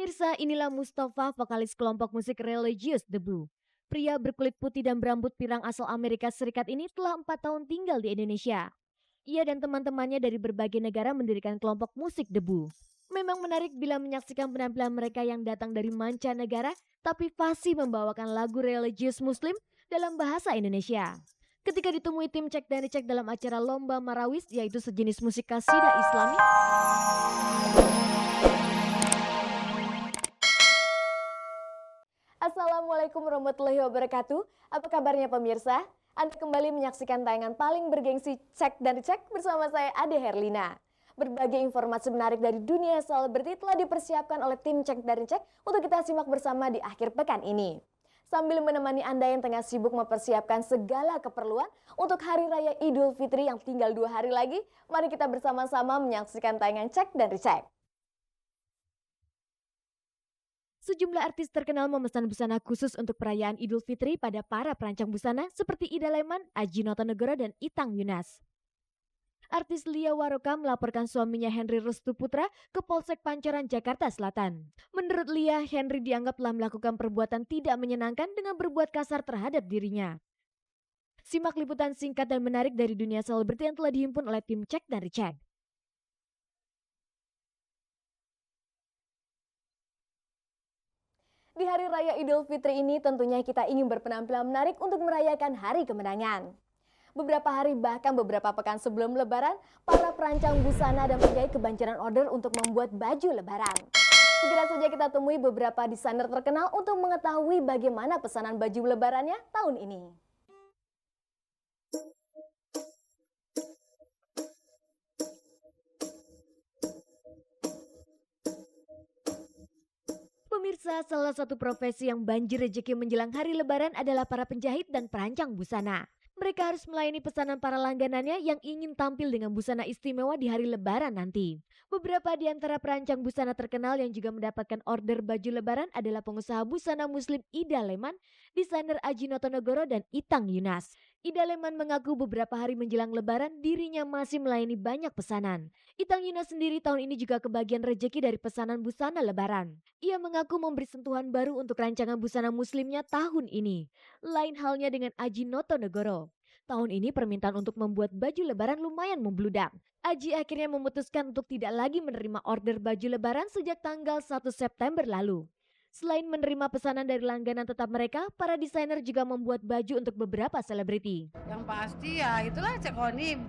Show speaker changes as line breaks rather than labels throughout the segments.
Pemirsa, inilah Mustafa, vokalis kelompok musik religius The Blue. Pria berkulit putih dan berambut pirang asal Amerika Serikat ini telah 4 tahun tinggal di Indonesia. Ia dan teman-temannya dari berbagai negara mendirikan kelompok musik The Blue. Memang menarik bila menyaksikan penampilan mereka yang datang dari mancanegara, tapi fasih membawakan lagu religius Muslim dalam bahasa Indonesia. Ketika ditemui tim Cek dan Dicek dalam acara Lomba Marawis, yaitu sejenis musik kasidah Islami, Assalamualaikum warahmatullahi wabarakatuh. Apa kabarnya pemirsa? Anda kembali menyaksikan tayangan paling bergengsi Cek dan Dicek bersama saya Ade Herlina. Berbagai informasi menarik dari dunia selebriti telah dipersiapkan oleh tim Cek dan Dicek untuk kita simak bersama di akhir pekan ini. Sambil menemani Anda yang tengah sibuk mempersiapkan segala keperluan untuk Hari Raya Idul Fitri yang tinggal 2 hari lagi, mari kita bersama-sama menyaksikan tayangan Cek dan Dicek. Sejumlah artis terkenal memesan busana khusus untuk perayaan Idul Fitri pada para perancang busana seperti Ida Leman, Aji Notonegoro, dan Itang Yunas. Artis Lia Waroka melaporkan suaminya Henry Restu Putra ke Polsek Pancoran, Jakarta Selatan. Menurut Lia, Henry dianggap telah melakukan perbuatan tidak menyenangkan dengan berbuat kasar terhadap dirinya. Simak liputan singkat dan menarik dari dunia selebriti yang telah dihimpun oleh tim Cek dan Dicek. Di Hari Raya Idul Fitri ini tentunya kita ingin berpenampilan menarik untuk merayakan hari kemenangan. Beberapa hari bahkan beberapa pekan sebelum Lebaran, para perancang busana dan penjahit kebanjiran order untuk membuat baju Lebaran. Segera saja kita temui beberapa desainer terkenal untuk mengetahui bagaimana pesanan baju Lebarannya tahun ini. Pemirsa, salah satu profesi yang banjir rezeki menjelang hari Lebaran adalah para penjahit dan perancang busana. Mereka harus melayani pesanan para langganannya yang ingin tampil dengan busana istimewa di hari Lebaran nanti. Beberapa di antara perancang busana terkenal yang juga mendapatkan order baju Lebaran adalah pengusaha busana Muslim Ida Leman, desainer Aji Notonegoro, dan Itang Yunas. Ida Leman mengaku beberapa hari menjelang Lebaran dirinya masih melayani banyak pesanan. Itang Yunas sendiri tahun ini juga kebagian rejeki dari pesanan busana Lebaran. Ia mengaku memberi sentuhan baru untuk rancangan busana muslimnya tahun ini. Lain halnya dengan Aji Notonegoro. Tahun ini permintaan untuk membuat baju Lebaran lumayan membludak. Aji akhirnya memutuskan untuk tidak lagi menerima order baju Lebaran sejak tanggal 1 September lalu. Selain menerima pesanan dari langganan tetap mereka, para desainer juga membuat baju untuk beberapa selebriti.
Yang pasti ya itulah Cekoni,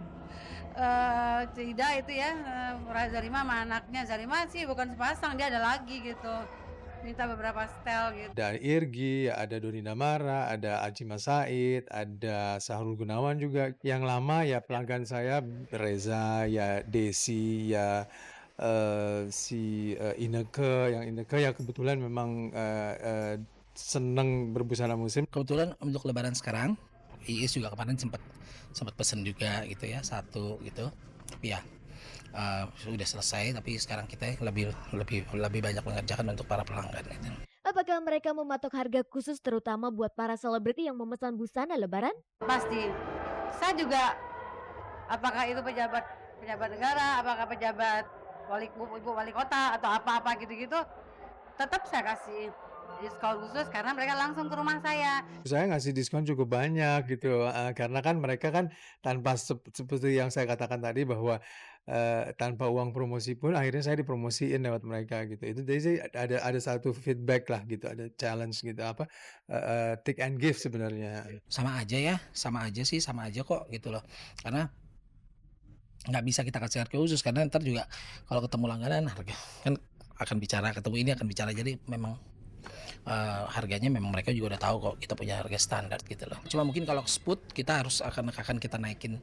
Cida itu ya, Zarima sama anaknya. Zarima sih bukan sepasang, dia ada lagi gitu. Minta beberapa style gitu.
Ada Irgi, ada Doni Damara, ada Aji Said, ada Sahrul Gunawan juga. Yang lama ya pelanggan saya Reza, ya Desi, ya Ineke. Yang Ineke ya kebetulan memang seneng berbusana muslim.
Kebetulan untuk Lebaran sekarang, Iis juga kemarin sempat pesen juga gitu ya, satu gitu. Tapi ya sudah selesai, tapi sekarang kita lebih banyak mengerjakan untuk para pelanggan gitu.
Apakah mereka mematok harga khusus terutama buat para selebriti yang memesan busana Lebaran?
Pasti. Saya juga, apakah itu pejabat negara, apakah pejabat ibu wali kota atau apa-apa gitu-gitu, tetap saya kasih diskon khusus karena mereka langsung ke rumah saya.
Saya ngasih diskon cukup banyak gitu, karena kan mereka kan tanpa seperti yang saya katakan tadi bahwa tanpa uang promosi pun akhirnya saya dipromosiin lewat mereka gitu. Itu jadi sih ada satu feedback lah gitu, ada challenge gitu take and give sebenarnya.
Sama aja kok gitu loh. Karena nggak bisa kita kasih harga khusus karena ntar juga kalau ketemu langganan harga kan akan bicara, ketemu ini akan bicara, jadi memang harganya memang mereka juga udah tahu kok kita punya harga standar gitu loh. Cuma mungkin kalau spot kita akan kita naikin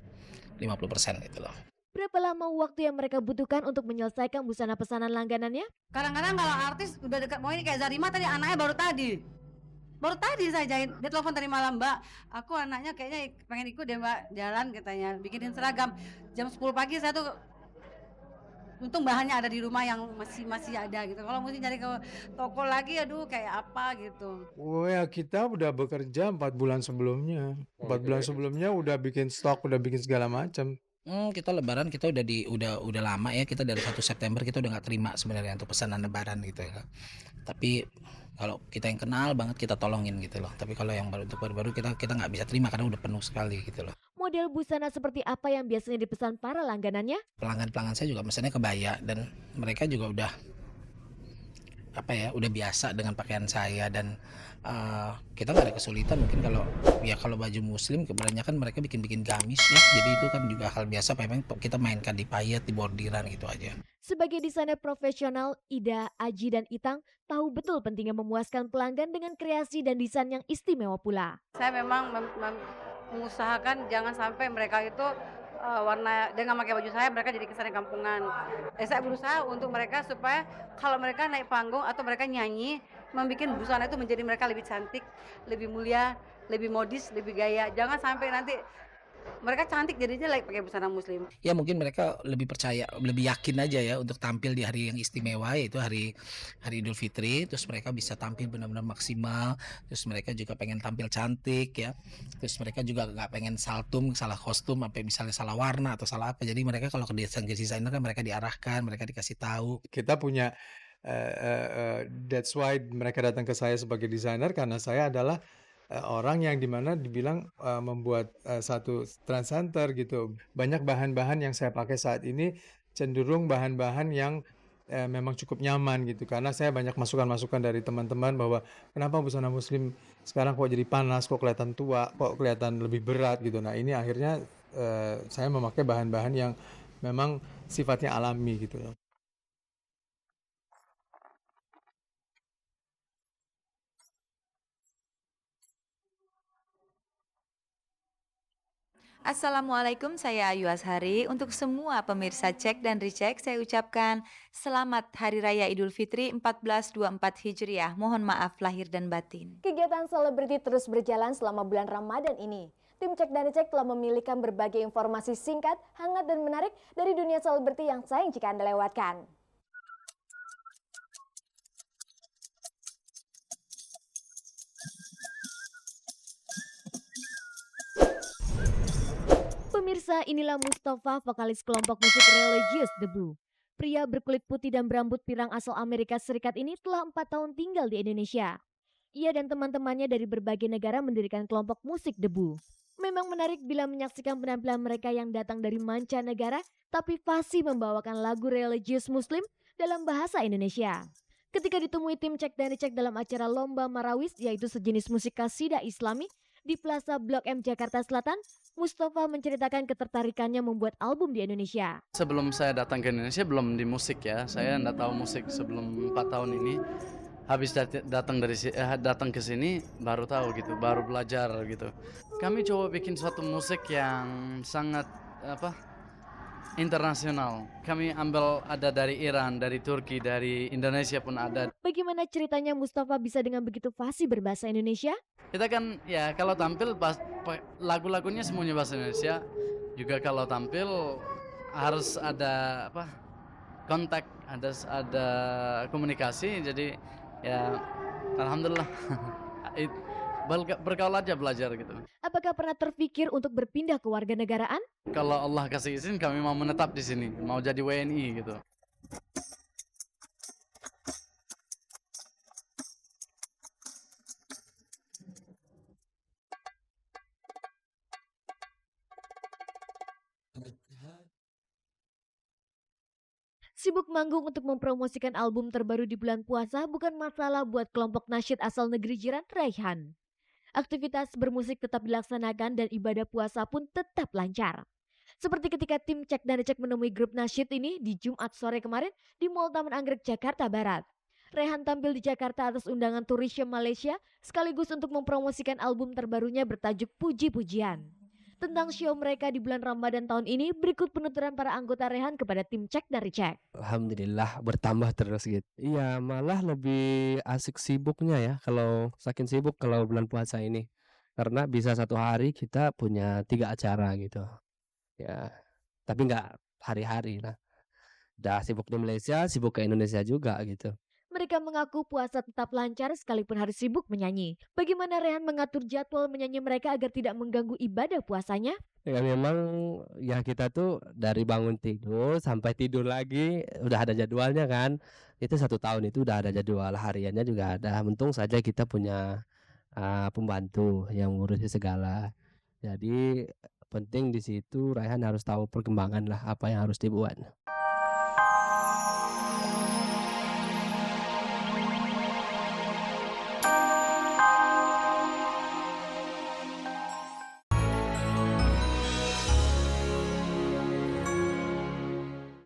50% gitu loh.
Berapa lama waktu yang mereka butuhkan untuk menyelesaikan busana pesanan langganannya?
Kadang-kadang kalau artis udah dekat mau ini kayak Zarima tadi, anaknya baru tadi saya jahit. Dia telepon tadi malam, Mbak, aku anaknya kayaknya pengen ikut deh Mbak, jalan katanya, bikinin seragam. Jam 10 pagi saya tuh, untung bahannya ada di rumah yang masih ada gitu. Kalau mesti nyari ke toko lagi, aduh kayak apa gitu.
Oh ya, kita udah bekerja 4 bulan sebelumnya. 4 bulan sebelumnya udah bikin stok, udah bikin segala macam.
Kita lebaran kita udah lama ya, kita dari 1 September kita udah nggak terima sebenarnya untuk pesanan lebaran gitu ya. Tapi kalau kita yang kenal banget kita tolongin gitu loh. Tapi kalau yang untuk baru-baru kita nggak bisa terima karena udah penuh sekali gitu loh.
Model busana seperti apa yang biasanya dipesan para langganannya?
Pelanggan-pelanggan saya juga mesennya kebaya dan mereka juga udah udah biasa dengan pakaian saya dan kita nggak ada kesulitan mungkin kalau baju muslim kebanyakan mereka bikin gamis ya, jadi itu kan juga hal biasa, memang kita mainkan di payet, di bordiran gitu aja.
Sebagai desainer profesional, Ida, Aji, dan Itang tahu betul pentingnya memuaskan pelanggan dengan kreasi dan desain yang istimewa pula.
Saya memang mengusahakan jangan sampai mereka itu warna dengan pakai baju saya mereka jadi kesannya kampungan. Saya berusaha untuk mereka supaya kalau mereka naik panggung atau mereka nyanyi, membuat busana itu menjadi mereka lebih cantik, lebih mulia, lebih modis, lebih gaya. Jangan sampai nanti mereka cantik jadinya like pakai busana muslim.
Ya mungkin mereka lebih percaya, lebih yakin aja ya untuk tampil di hari yang istimewa, yaitu hari Idul Fitri. Terus mereka bisa tampil benar-benar maksimal. Terus mereka juga pengen tampil cantik ya. Terus mereka juga nggak pengen salah kostum, sampai misalnya salah warna atau salah apa. Jadi mereka kalau ke desainer kan mereka diarahkan, mereka dikasih tahu.
Kita punya that's why mereka datang ke saya sebagai desainer karena saya adalah orang yang dimana dibilang membuat satu trend center gitu. Banyak bahan-bahan yang saya pakai saat ini cenderung bahan-bahan yang memang cukup nyaman gitu. Karena saya banyak masukan-masukan dari teman-teman bahwa kenapa busana muslim sekarang kok jadi panas, kok kelihatan tua, kok kelihatan lebih berat gitu. Nah ini akhirnya saya memakai bahan-bahan yang memang sifatnya alami gitu loh.
Assalamualaikum, saya Ayu Azhari. Untuk semua pemirsa Cek dan Recheck, saya ucapkan selamat Hari Raya Idul Fitri 1424 Hijriah. Mohon maaf lahir dan batin.
Kegiatan selebriti terus berjalan selama bulan Ramadan ini. Tim Cek dan Recheck telah memilihkan berbagai informasi singkat, hangat, dan menarik dari dunia selebriti yang sayang jika Anda lewatkan. Pemirsa, inilah Mustafa, vokalis kelompok musik religius The Blue. Pria berkulit putih dan berambut pirang asal Amerika Serikat ini telah 4 tahun tinggal di Indonesia. Ia dan teman-temannya dari berbagai negara mendirikan kelompok musik The Blue. Memang menarik bila menyaksikan penampilan mereka yang datang dari mancanegara, tapi fasih membawakan lagu religius muslim dalam bahasa Indonesia. Ketika ditemui tim Cek dan Recheck dalam acara Lomba Marawis, yaitu sejenis musik qasidah Islami, di Plaza Blok M Jakarta Selatan, Mustafa menceritakan ketertarikannya membuat album di Indonesia.
Sebelum saya datang ke Indonesia belum di musik ya, saya enggak tahu musik sebelum 4 tahun ini. Habis datang ke sini baru tahu gitu, baru belajar gitu. Kami coba bikin suatu musik yang sangat internasional. Kami ambil ada dari Iran, dari Turki, dari Indonesia pun ada.
Bagaimana ceritanya Mustafa bisa dengan begitu fasih berbahasa Indonesia?
Kita kan ya kalau tampil lagu-lagunya semuanya bahasa Indonesia. Juga kalau tampil harus ada kontak, ada komunikasi. Jadi ya alhamdulillah bergaul aja, belajar gitu.
Apakah pernah terpikir untuk berpindah ke warganegaraan?
Kalau Allah kasih izin kami mau menetap di sini, mau jadi WNI gitu.
Sibuk manggung untuk mempromosikan album terbaru di bulan puasa bukan masalah buat kelompok nasyid asal negeri jiran Raihan. Aktivitas bermusik tetap dilaksanakan dan ibadah puasa pun tetap lancar. Seperti ketika tim Cek dan Recheck menemui grup nasyid ini di Jumat sore kemarin di Mall Taman Anggrek, Jakarta Barat. Raihan tampil di Jakarta atas undangan Tourism Malaysia sekaligus untuk mempromosikan album terbarunya bertajuk Puji-Pujian. Tentang show mereka di bulan Ramadan tahun ini, berikut penuturan para anggota Raihan kepada tim Cek dan Recheck.
Alhamdulillah bertambah terus gitu. Iya, malah lebih asik sibuknya ya kalau saking sibuk kalau bulan puasa ini. Karena bisa satu hari kita punya 3 acara gitu. Ya, tapi nggak hari-hari lah. Udah sibuk di Malaysia, sibuk ke Indonesia juga gitu.
Mereka Mereka mengaku puasa tetap lancar sekalipun harus sibuk menyanyi. Bagaimana Rehan mengatur jadwal menyanyi mereka agar tidak mengganggu ibadah puasanya?
Ya memang ya kita tuh dari bangun tidur sampai tidur lagi udah ada jadwalnya kan. Itu 1 tahun itu udah ada jadwal hariannya juga ada. Untung saja kita punya pembantu yang ngurusi segala. Jadi penting di situ Raihan harus tahu perkembangan lah apa yang harus dibuat.